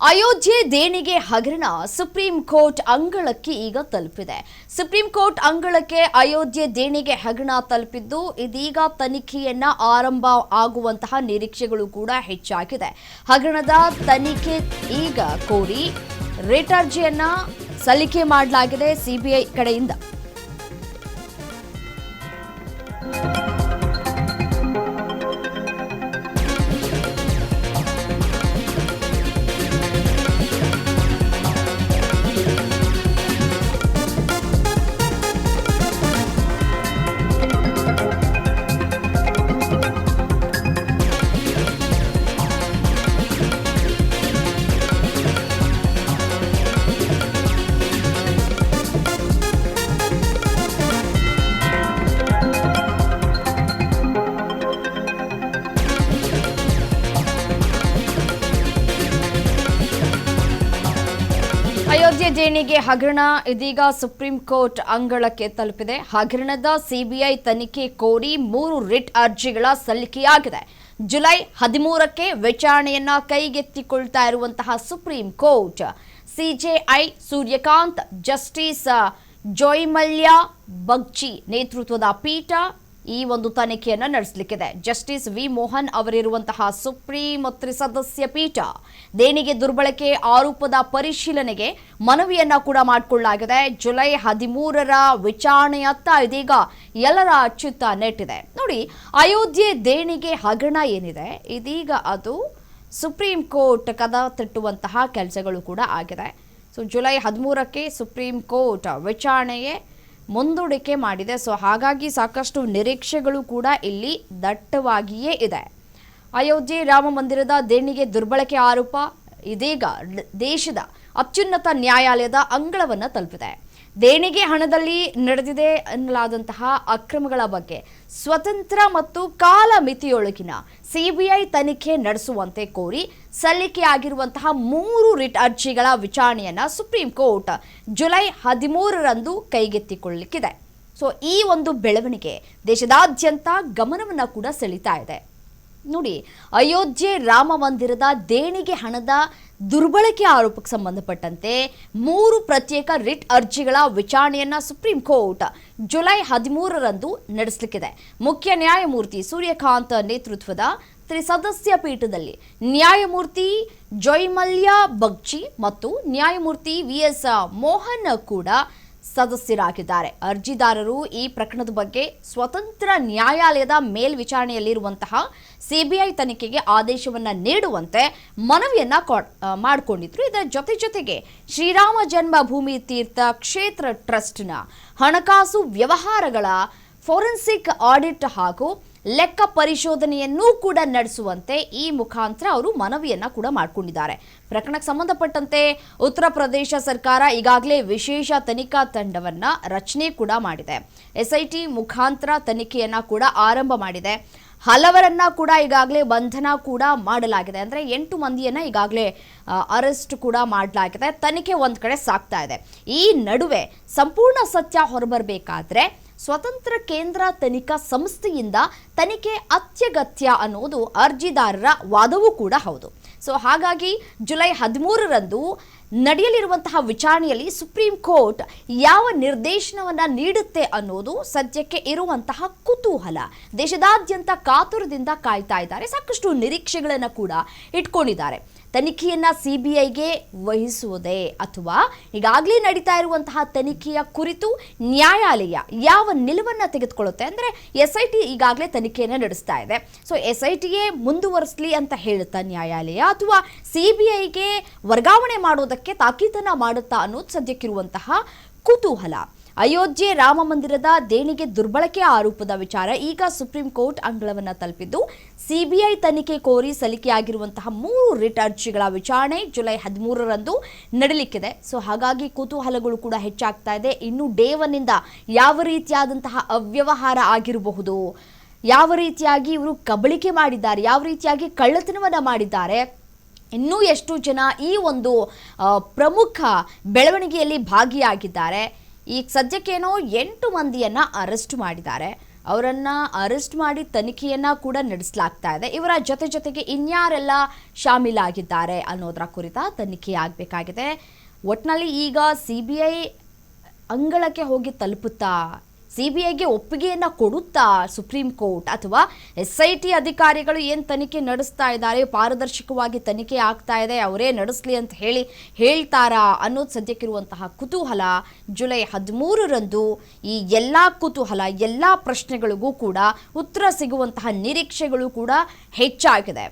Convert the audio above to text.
ಅಯೋಧ್ಯೆ ದೇಣಿಗೆ ಹಗರಣ supreme court ಅಂಗಳಕ್ಕೆ ಈಗ ತಲುಪಿದೆ. ಸುಪ್ರೀಂ ಕೋರ್ಟ್ ಅಂಗಳಕ್ಕೆ ಅಯೋಧ್ಯೆ ದೇಣಿಗೆ ಹಗರಣ ತಲುಪಿದ್ದು ಇದೀಗ ತನಿಖೆಯನ್ನ ಆರಂಭ ಆಗುವಂತಹ ನಿರೀಕ್ಷೆಗಳು ಕೂಡ ಹೆಚ್ಚಾಗಿದೆ. ಹಗರಣದ ತನಿಖೆ ಈಗ ಕೋರಿ ರಿಟ್ ಅರ್ಜಿಯನ್ನ ಸಲ್ಲಿಕೆ ಮಾಡಲಾಗಿದೆ ಸಿಬಿಐ ಕಡೆಯಿಂದ. ಅಯೋಧ್ಯೆ ದೇಣಿಗೆ ಹಗರಣ ಇದೀಗ ಸುಪ್ರೀಂ ಕೋರ್ಟ್ ಅಂಗಳಕ್ಕೆ ತಲುಪಿದೆ. ಹಗರಣದ ಸಿಬಿಐ ತನಿಖೆ ಕೋರಿ 3 ರಿಟ್ ಅರ್ಜಿಗಳ ಸಲ್ಲಿಕೆಯಾಗಿದೆ. ಜುಲೈ 13ಕ್ಕೆ ವಿಚಾರಣೆಯನ್ನ ಕೈಗೆತ್ತಿಕೊಳ್ತಾ ಇರುವಂತಹ supreme court CJI Suryakant, justice Joymalya Bagchi ನೇತೃತ್ವದ ಪೀಠ ಈ ಒಂದು ತನಿಖೆಯನ್ನು ನಡೆಸಲಿಕ್ಕಿದೆ. ಜಸ್ಟಿಸ್ ವಿ ಮೋಹನ್ ಅವರಿರುವಂತಹ ಸುಪ್ರೀಂ ತ್ರಿಸದಸ್ಯ ಪೀಠ ದೇಣಿಗೆ ದುರ್ಬಳಕೆ ಆರೋಪದ ಪರಿಶೀಲನೆಗೆ ಮನವಿಯನ್ನ ಕೂಡ ಮಾಡಿಕೊಳ್ಳಲಾಗಿದೆ. ಜುಲೈ 13ರ ವಿಚಾರಣೆಯತ್ತ ಇದೀಗ ಎಲ್ಲರ ಚಿತ್ತ ನೆಟ್ಟಿದೆ. ನೋಡಿ, ಅಯೋಧ್ಯೆ ದೇಣಿಗೆ ಹಗರಣ ಏನಿದೆ ಇದೀಗ ಅದು ಸುಪ್ರೀಂ ಕೋರ್ಟ್ ಕದ ತಟ್ಟುವಂತಹ ಕೆಲಸಗಳು ಕೂಡ ಆಗಿದೆ. ಸೊ ಜುಲೈ 13ಕ್ಕೆ ಸುಪ್ರೀಂ ಕೋರ್ಟ್ ವಿಚಾರಣೆಗೆ ಮುಂದೂಡಿಕೆ ಮಾಡಿದೆ. ಸೊ ಹಾಗಾಗಿ ಸಾಕಷ್ಟು ನಿರೀಕ್ಷೆಗಳು ಕೂಡ ಇಲ್ಲಿ ದಟ್ಟವಾಗಿಯೇ ಇದೆ. ಅಯೋಧ್ಯೆ ರಾಮ ಮಂದಿರದ ದೇಣಿಗೆ ದುರ್ಬಳಕೆ ಆರೋಪ ಇದೀಗ ದೇಶದ ಅತ್ಯುನ್ನತ ನ್ಯಾಯಾಲಯದ ಅಂಗಳವನ್ನು ತಲುಪಿದೆ. ದೇಣಿಗೆ ಹಣದಲ್ಲಿ ನಡೆದಿದೆ ಎನ್ನಲಾದಂತಹ ಅಕ್ರಮಗಳ ಬಗ್ಗೆ ಸ್ವತಂತ್ರ ಮತ್ತು ಕಾಲಮಿತಿಯೊಳಗಿನ ಸಿಬಿಐ ತನಿಖೆ ನಡೆಸುವಂತೆ ಕೋರಿ ಸಲ್ಲಿಕೆಯಾಗಿರುವಂತಹ 3 ರಿಟ್ ಅರ್ಜಿಗಳ ವಿಚಾರಣೆಯನ್ನ ಸುಪ್ರೀಂ ಕೋರ್ಟ್ ಜುಲೈ 13ರಂದು ಕೈಗೆತ್ತಿಕೊಳ್ಳಲಿಕ್ಕಿದೆ. ಸೊ ಈ ಒಂದು ಬೆಳವಣಿಗೆ ದೇಶದಾದ್ಯಂತ ಗಮನವನ್ನ ಕೂಡ ಸೆಳೀತಾ ಇದೆ. ನೋಡಿ, ಅಯೋಧ್ಯೆ ರಾಮ ಮಂದಿರದ ದೇಣಿಗೆ ಹಣದ ದುರ್ಬಳಕೆ ಆರೋಪಕ್ಕೆ ಸಂಬಂಧಪಟ್ಟಂತೆ 3 ಪ್ರತ್ಯೇಕ ರಿಟ್ ಅರ್ಜಿಗಳ ವಿಚಾರಣೆಯನ್ನ ಸುಪ್ರೀಂ ಕೋರ್ಟ್ ಜುಲೈ 13ರಂದು ನಡೆಸಲಿಕ್ಕಿದೆ. ಮುಖ್ಯ ನ್ಯಾಯಮೂರ್ತಿ ಸೂರ್ಯಕಾಂತ್ ನೇತೃತ್ವದ ತ್ರಿಸದಸ್ಯ ಪೀಠದಲ್ಲಿ ನ್ಯಾಯಮೂರ್ತಿ ಜೋಯ್ಮಲ್ಯ ಬಗ್ಚಿ ಮತ್ತು ನ್ಯಾಯಮೂರ್ತಿ ವಿಎಸ್ ಮೋಹನ್ ಕೂಡ ಸದಸ್ಯರಾಗಿದ್ದಾರೆ. ಅರ್ಜಿದಾರರು ಈ ಪ್ರಕರಣದ ಬಗ್ಗೆ ಸ್ವತಂತ್ರ ನ್ಯಾಯಾಲಯದ ಮೇಲ್ವಿಚಾರಣೆಯಲ್ಲಿರುವಂತಹ ಸಿಬಿಐ ತನಿಖೆಗೆ ಆದೇಶವನ್ನ ನೀಡುವಂತೆ ಮನವಿಯನ್ನ ಮಾಡಿಕೊಂಡಿದ್ರು. ಇದರ ಜೊತೆಗೆ ಶ್ರೀರಾಮ ಜನ್ಮಭೂಮಿ ತೀರ್ಥ ಕ್ಷೇತ್ರ ಟ್ರಸ್ಟ್ನ ಹಣಕಾಸು ವ್ಯವಹಾರಗಳ ಫೋರೆನ್ಸಿಕ್ ಆಡಿಟ್ ಹಾಗೂ ಲೆಕ್ಕ ಪರಿಶೋಧನೆಯನ್ನೂ ಕೂಡ ನಡೆಸುವಂತೆ ಈ ಮುಖಾಂತರ ಅವರು ಮನವಿಯನ್ನ ಕೂಡ ಮಾಡಿಕೊಂಡಿದ್ದಾರೆ. ಪ್ರಕರಣಕ್ಕೆ ಸಂಬಂಧಪಟ್ಟಂತೆ ಉತ್ತರ ಪ್ರದೇಶ ಸರ್ಕಾರ ಈಗಾಗಲೇ ವಿಶೇಷ ತನಿಖಾ ತಂಡವನ್ನ ರಚನೆ ಕೂಡ ಮಾಡಿದೆ. ಎಸ್ಐಟಿ ಮುಖಾಂತರ ತನಿಖೆಯನ್ನ ಕೂಡ ಆರಂಭ ಮಾಡಿದೆ. ಹಲವರನ್ನ ಕೂಡ ಈಗಾಗಲೇ ಬಂಧನ ಕೂಡ ಮಾಡಲಾಗಿದೆ. ಅಂದರೆ 8 ಮಂದಿಯನ್ನ ಈಗಾಗಲೇ ಅರೆಸ್ಟ್ ಕೂಡ ಮಾಡಲಾಗಿದೆ. ತನಿಖೆ ಒಂದ್ ಕಡೆ ಸಾಗ್ತಾ ಇದೆ. ಈ ನಡುವೆ ಸಂಪೂರ್ಣ ಸತ್ಯ ಹೊರಬರಬೇಕಾದ್ರೆ ಸ್ವತಂತ್ರ ಕೇಂದ್ರ ತನಿಖಾ ಸಂಸ್ಥೆಯಿಂದ ತನಿಖೆ ಅತ್ಯಗತ್ಯ ಅನ್ನೋದು ಅರ್ಜಿದಾರರ ವಾದವೂ ಕೂಡ ಹೌದು. ಸೊ ಹಾಗಾಗಿ ಜುಲೈ 13ರಂದು ನಡೆಯಲಿರುವಂತಹ ವಿಚಾರಣೆಯಲ್ಲಿ ಸುಪ್ರೀಂ ಕೋರ್ಟ್ ಯಾವ ನಿರ್ದೇಶನವನ್ನ ನೀಡುತ್ತೆ ಅನ್ನೋದು ಸದ್ಯಕ್ಕೆ ಇರುವಂತಹ ಕುತೂಹಲ. ದೇಶದಾದ್ಯಂತ ಕಾತುರದಿಂದ ಕಾಯ್ತಾ ಇದ್ದಾರೆ. ಸಾಕಷ್ಟು ನಿರೀಕ್ಷೆಗಳನ್ನು ಕೂಡ ಇಟ್ಕೊಂಡಿದ್ದಾರೆ. ತನಿಖೆಯನ್ನ ಸಿಬಿಐಗೆ ವಹಿಸುವುದೇ ಅಥವಾ ಈಗಾಗಲೇ ನಡೀತಾ ಇರುವಂತಹ ತನಿಖೆಯ ಕುರಿತು ನ್ಯಾಯಾಲಯ ಯಾವ ನಿಲುವನ್ನ ತೆಗೆದುಕೊಳ್ಳುತ್ತೆ ಅಂದರೆ ಎಸ್ಐಟಿ ಈಗಾಗಲೇ ತನಿಖೆಯನ್ನು ನಡೆಸ್ತಾ ಇದೆ. ಸೊ ಎಸ್ಐಟಿಯೇ ಮುಂದುವರಿಸಲಿ ಅಂತ ಹೇಳುತ್ತಾ ನ್ಯಾಯಾಲಯ ಅಥವಾ ಸಿಬಿಐಗೆ ವರ್ಗಾವಣೆ ಮಾಡೋದಕ್ಕೆ ತಾಕೀತನ್ನ ಮಾಡುತ್ತಾ ಅನ್ನೋದು ಸದ್ಯಕ್ಕಿರುವಂತಹ ಕುತೂಹಲ. ಅಯೋಧ್ಯೆ ರಾಮ ಮಂದಿರದ ದೇಣಿಗೆ ದುರ್ಬಳಕೆ ಆರೋಪದ ವಿಚಾರ ಈಗ ಸುಪ್ರೀಂ ಕೋರ್ಟ್ ಅಂಗಳವನ್ನು ತಲುಪಿದ್ದು ಸಿಬಿಐ ತನಿಖೆ ಕೋರಿ ಸಲ್ಲಿಕೆಯಾಗಿರುವಂತಹ 3 ರಿಟ್ ಅರ್ಜಿಗಳ ವಿಚಾರಣೆ ಜುಲೈ 13ರಂದು ನಡೆಯಲಿಕ್ಕಿದೆ. ಸೊ ಹಾಗಾಗಿ ಕುತೂಹಲಗಳು ಕೂಡ ಹೆಚ್ಚಾಗ್ತಾ ಇದೆ. ಇನ್ನು ಡೇ 1ನಿಂದ ಯಾವ ರೀತಿಯಾದಂತಹ ಅವ್ಯವಹಾರ ಆಗಿರಬಹುದು, ಯಾವ ರೀತಿಯಾಗಿ ಇವರು ಕಬಳಿಕೆ ಮಾಡಿದ್ದಾರೆ, ಯಾವ ರೀತಿಯಾಗಿ ಕಳ್ಳತನವನ್ನ ಮಾಡಿದ್ದಾರೆ, ಇನ್ನೂ ಎಷ್ಟು ಜನ ಈ ಒಂದು ಪ್ರಮುಖ ಬೆಳವಣಿಗೆಯಲ್ಲಿ ಭಾಗಿಯಾಗಿದ್ದಾರೆ. ಈಗ ಸದ್ಯಕ್ಕೇನೋ 8 ಮಂದಿಯನ್ನ ಅರೆಸ್ಟ್ ಮಾಡಿದ್ದಾರೆ. ಅವರನ್ನ ಅರೆಸ್ಟ್ ಮಾಡಿ ತನಿಖೆಯನ್ನ ಕೂಡ ನಡೆಸಲಾಗ್ತಾ ಇದೆ. ಇವರ ಜೊತೆಗೆ ಇನ್ಯಾರೆಲ್ಲ ಶಾಮೀಲಾಗಿದ್ದಾರೆ ಅನ್ನೋದರ ಕುರಿತ ತನಿಖೆ ಆಗಬೇಕಾಗಿದೆ. ಒಟ್ನಲ್ಲಿ ಈಗ ಸಿಬಿಐ ಅಂಗಳಕ್ಕೆ ಹೋಗಿ ತಲುಪುತ್ತಾ, ಸಿಬಿಐಗೆ ಒಪ್ಪಿಗೆಯನ್ನ ಕೊಡುತ್ತಾ ಸುಪ್ರೀಂ ಕೋರ್ಟ್, ಅಥವಾ SIT ಅಧಿಕಾರಿಗಳು ಏನು ತನಿಖೆ ನಡೆಸ್ತಾ ಇದ್ದಾರೆ, ಪಾರದರ್ಶಕವಾಗಿ ತನಿಖೆ ಆಗ್ತಾ ಇದೆ, ಅವರೇ ನಡೆಸಲಿ ಅಂತ ಹೇಳ್ತಾರಾ ಅನ್ನೋದು ಸದ್ಯಕ್ಕಿರುವಂತಹ ಕುತೂಹಲ. ಜುಲೈ 13ರಂದು ಈ ಎಲ್ಲ ಕುತೂಹಲ, ಎಲ್ಲ ಪ್ರಶ್ನೆಗಳಿಗೂ ಕೂಡ ಉತ್ತರ ಸಿಗುವಂತಹ ನಿರೀಕ್ಷೆಗಳು ಕೂಡ ಹೆಚ್ಚಾಗಿದೆ.